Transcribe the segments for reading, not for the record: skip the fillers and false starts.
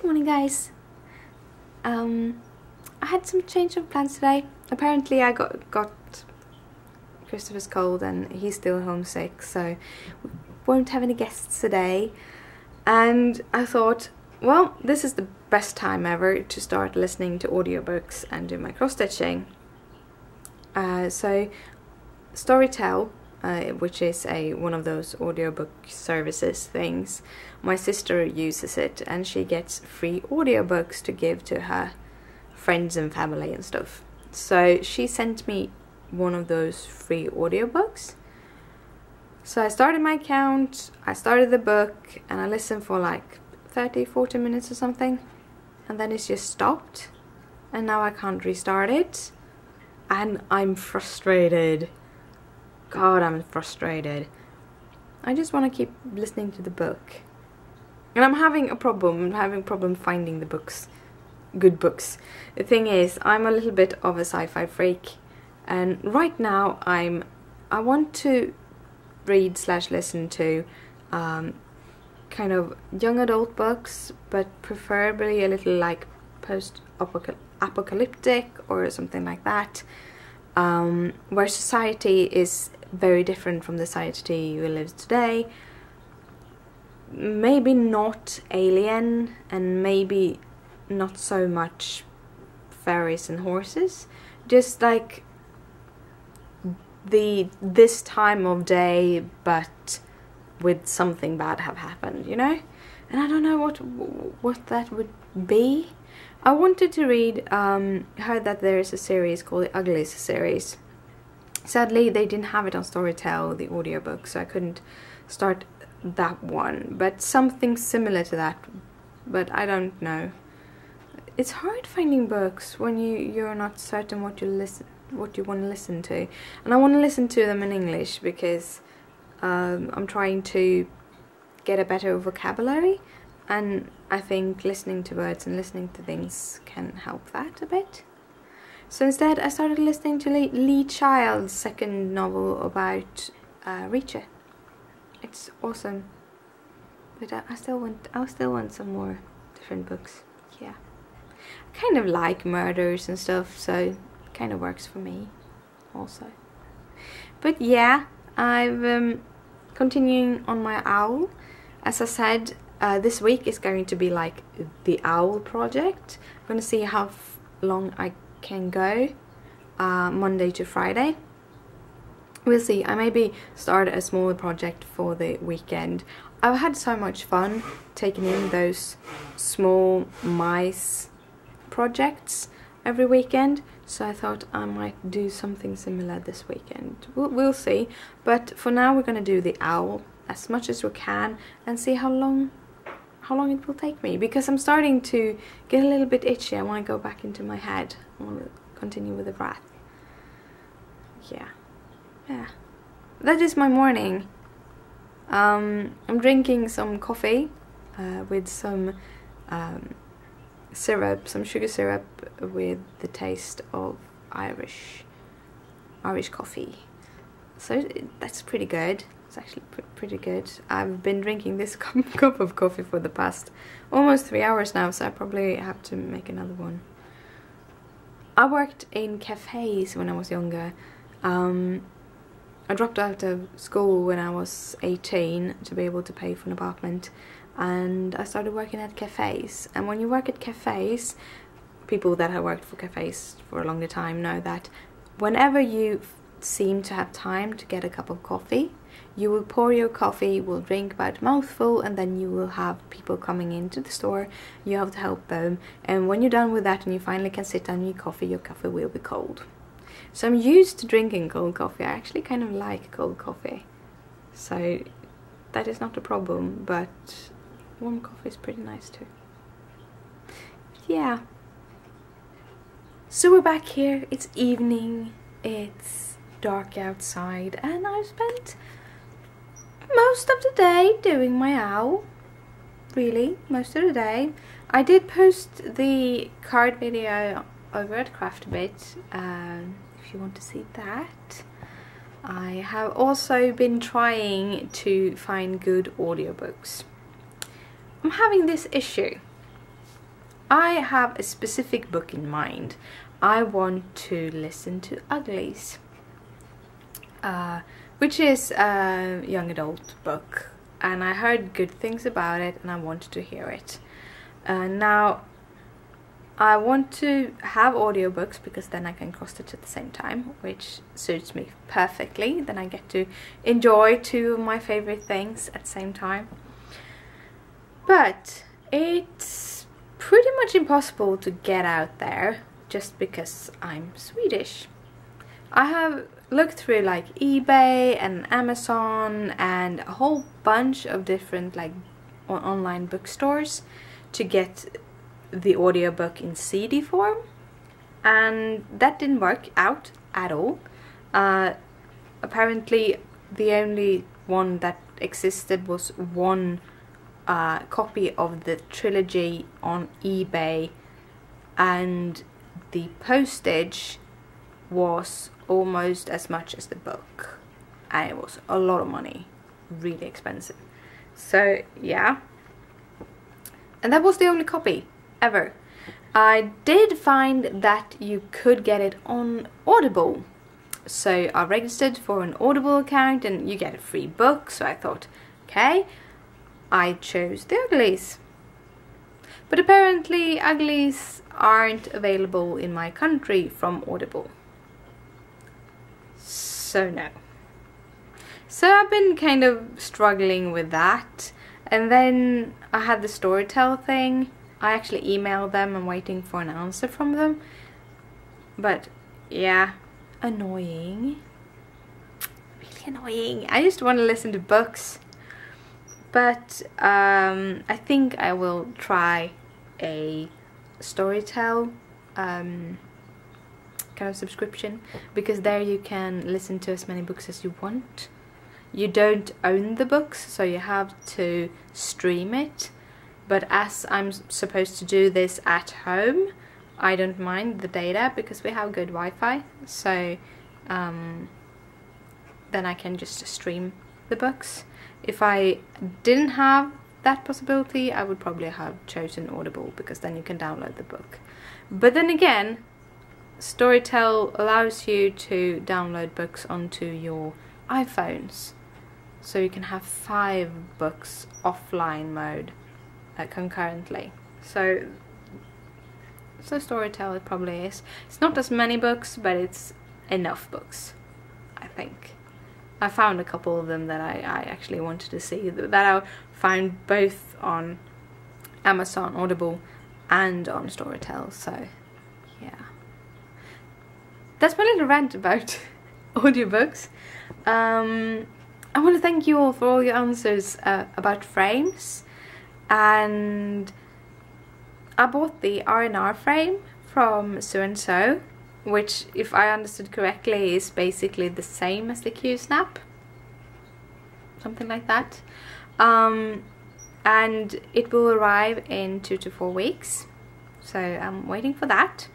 morning, guys. I had some change of plans today. Apparently I got Christopher's cold and he's still homesick, so we won't have any guests today. And I thought, well, this is the best time ever to start listening to audiobooks and do my cross-stitching. So Storytel, which is one of those audiobook services things, my sister uses it and she gets free audiobooks to give to her friends and family and stuff. So she sent me one of those free audiobooks. So I started my account, I started the book, and I listened for like 30-40 minutes or something, and then it's just stopped, and now I can't restart it, and I'm frustrated. God, I'm frustrated. I just want to keep listening to the book, and I'm having a problem finding the books, good books. The thing is, I'm a little bit of a sci-fi freak, and right now I want to read / listen to kind of young adult books, but preferably a little like post-apocalyptic or something like that, where society is very different from the society we live today. Maybe not alien, and maybe not so much fairies and horses, just like this time of day, but with something bad have happened, you know? And I don't know what that would be. I wanted to read, heard that there is a series called the Uglies series. Sadly, they didn't have it on Storytel, the audiobook, so I couldn't start that one. But something similar to that, but I don't know. It's hard finding books when you're not certain what you want to listen to, and I want to listen to them in English because I'm trying to get a better vocabulary, and I think listening to words and listening to things can help that a bit. So instead I started listening to Lee Child's second novel about Reacher. It's awesome, but I still want some more different books. Yeah, I kind of like murders and stuff, so kind of works for me also. But yeah, I've continuing on my owl. As I said, this week is going to be like the owl project. I'm going to see how long I can go, Monday to Friday. We'll see. I maybe start a smaller project for the weekend. I've had so much fun taking in those small mice projects every weekend, so I thought I might do something similar this weekend. We'll see, but for now we're gonna do the owl as much as we can and see how long it will take me, because I'm starting to get a little bit itchy. I want to go back into my head. I want to continue with the rat. Yeah, that is my morning. I'm drinking some coffee with some syrup, some sugar syrup with the taste of Irish coffee. So that's pretty good. It's actually pretty good. I've been drinking this cup of coffee for the past almost 3 hours now, so I probably have to make another one. I worked in cafes when I was younger. I dropped out of school when I was 18 to be able to pay for an apartment, and I started working at cafes. And when you work at cafes, people that have worked for cafes for a longer time know that whenever you seem to have time to get a cup of coffee, you will pour your coffee, will drink about a mouthful, and then you will have people coming into the store. You have to help them, and when you're done with that and you finally can sit down your coffee will be cold. So I'm used to drinking cold coffee. I actually kind of like cold coffee, so that is not a problem, but warm coffee is pretty nice too. Yeah. So we're back here, it's evening, it's dark outside, and I've spent most of the day doing my owl. Really, most of the day. I did post the card video over at Craft a Bit, if you want to see that. I have also been trying to find good audiobooks. I'm having this issue. I have a specific book in mind. I want to listen to Uglies, which is a young adult book, and I heard good things about it and I wanted to hear it. Now I want to have audiobooks because then I can cross-stitch at the same time, which suits me perfectly. Then I get to enjoy two of my favorite things at the same time. But it's pretty much impossible to get out there just because I'm Swedish. I have looked through like eBay and Amazon and a whole bunch of different like online bookstores to get the audiobook in CD form, and that didn't work out at all. Apparently the only one that existed was one copy of the trilogy on eBay, and the postage was almost as much as the book, and it was a lot of money, really expensive. So yeah, and that was the only copy ever. I did find that you could get it on Audible, so I registered for an Audible account and you get a free book, so I thought, okay, I chose the Uglies. But apparently Uglies aren't available in my country from Audible, so no. So I've been kind of struggling with that, and then I had the Storytel thing. I actually emailed them. I'm waiting for an answer from them. But yeah, annoying. Really annoying. I just want to listen to books. But I think I will try a Storytel kind of subscription, because there you can listen to as many books as you want. You don't own the books, so you have to stream it. But as I'm supposed to do this at home, I don't mind the data because we have good Wi-Fi. So then I can just stream the books. If I didn't have that possibility, I would probably have chosen Audible, because then you can download the book. But then again, Storytel allows you to download books onto your iPhones. So you can have 5 books offline mode concurrently. So Storytel it probably is. It's not as many books, but it's enough books, I think. I found a couple of them that I actually wanted to see, that I found both on Amazon, Audible, and on Storytel, so yeah. That's my little rant about audiobooks. I want to thank you all for all your answers about frames, and I bought the R&R frame from So&So, which, if I understood correctly, is basically the same as the Q-Snap, something like that. And it will arrive in 2 to 4 weeks, so I'm waiting for that.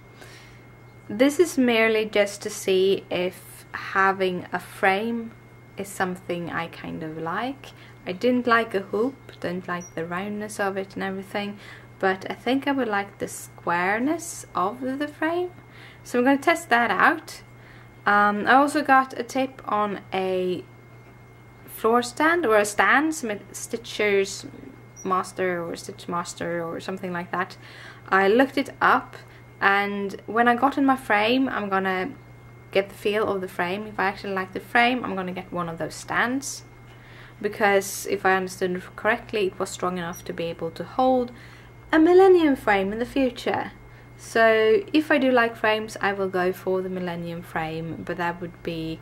This is merely just to see if having a frame is something I kind of like. I didn't like a hoop, didn't like the roundness of it and everything, but I think I would like the squareness of the frame. So I'm going to test that out. I also got a tip on a floor stand, or a stand, some Stitcher's Master or Stitch Master or something like that. I looked it up, and when I got in my frame, I'm going to get the feel of the frame. If I actually like the frame, I'm going to get one of those stands, because if I understood correctly, it was strong enough to be able to hold a Millennium frame in the future. So if I do like frames, I will go for the Millennium frame, but that would be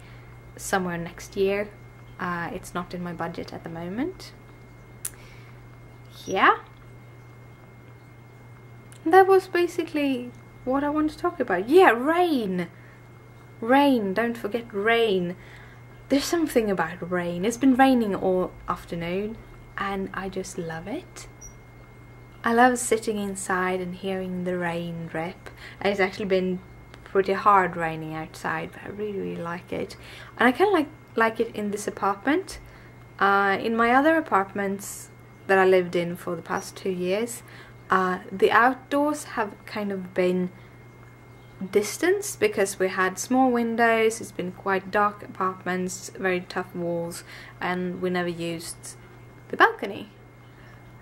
somewhere next year. It's not in my budget at the moment. Yeah, that was basically what I want to talk about. Yeah, rain! Rain, don't forget rain. There's something about rain. It's been raining all afternoon and I just love it. I love sitting inside and hearing the rain drip. And it's actually been pretty hard raining outside, but I really like it. And I kind of like it in this apartment. In my other apartments that I lived in for the past 2 years, The outdoors have kind of been distanced because we had small windows, it's been quite dark apartments, very tough walls, and we never used the balcony.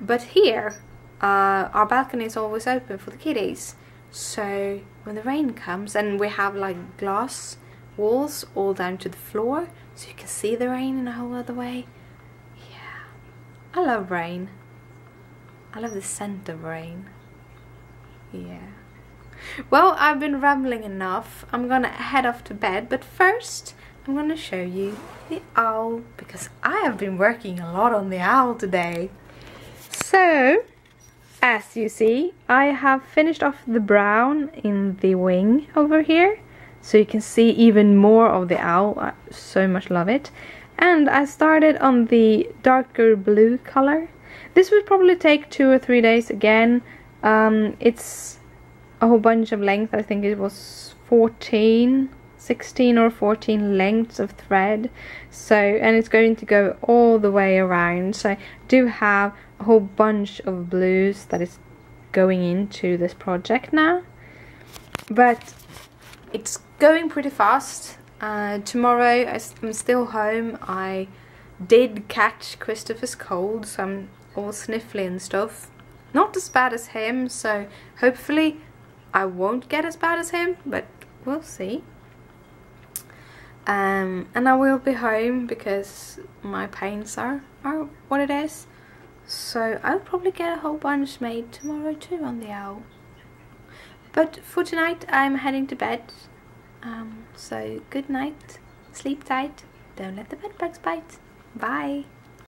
But here, our balcony is always open for the kiddies, so when the rain comes, and we have like glass walls all down to the floor, so you can see the rain in a whole other way. Yeah, I love rain. I love the scent of rain. Yeah. Well, I've been rambling enough. I'm gonna head off to bed, but first I'm gonna show you the owl, because I have been working a lot on the owl today. So, as you see, I have finished off the brown in the wing over here, so you can see even more of the owl. I so much love it. And I started on the darker blue color. This would probably take 2 or 3 days again. It's a whole bunch of length. I think it was 16 or 14 lengths of thread. So, and it's going to go all the way around. So I do have a whole bunch of blues that is going into this project now. But it's going pretty fast. Tomorrow I'm still home. I did catch Christopher's cold, so I'm all sniffly and stuff. Not as bad as him, so hopefully I won't get as bad as him, but we'll see. And I will be home because my pains are what it is. So I'll probably get a whole bunch made tomorrow too on the owl. But for tonight I'm heading to bed. So good night, sleep tight, don't let the bed bugs bite. Bye.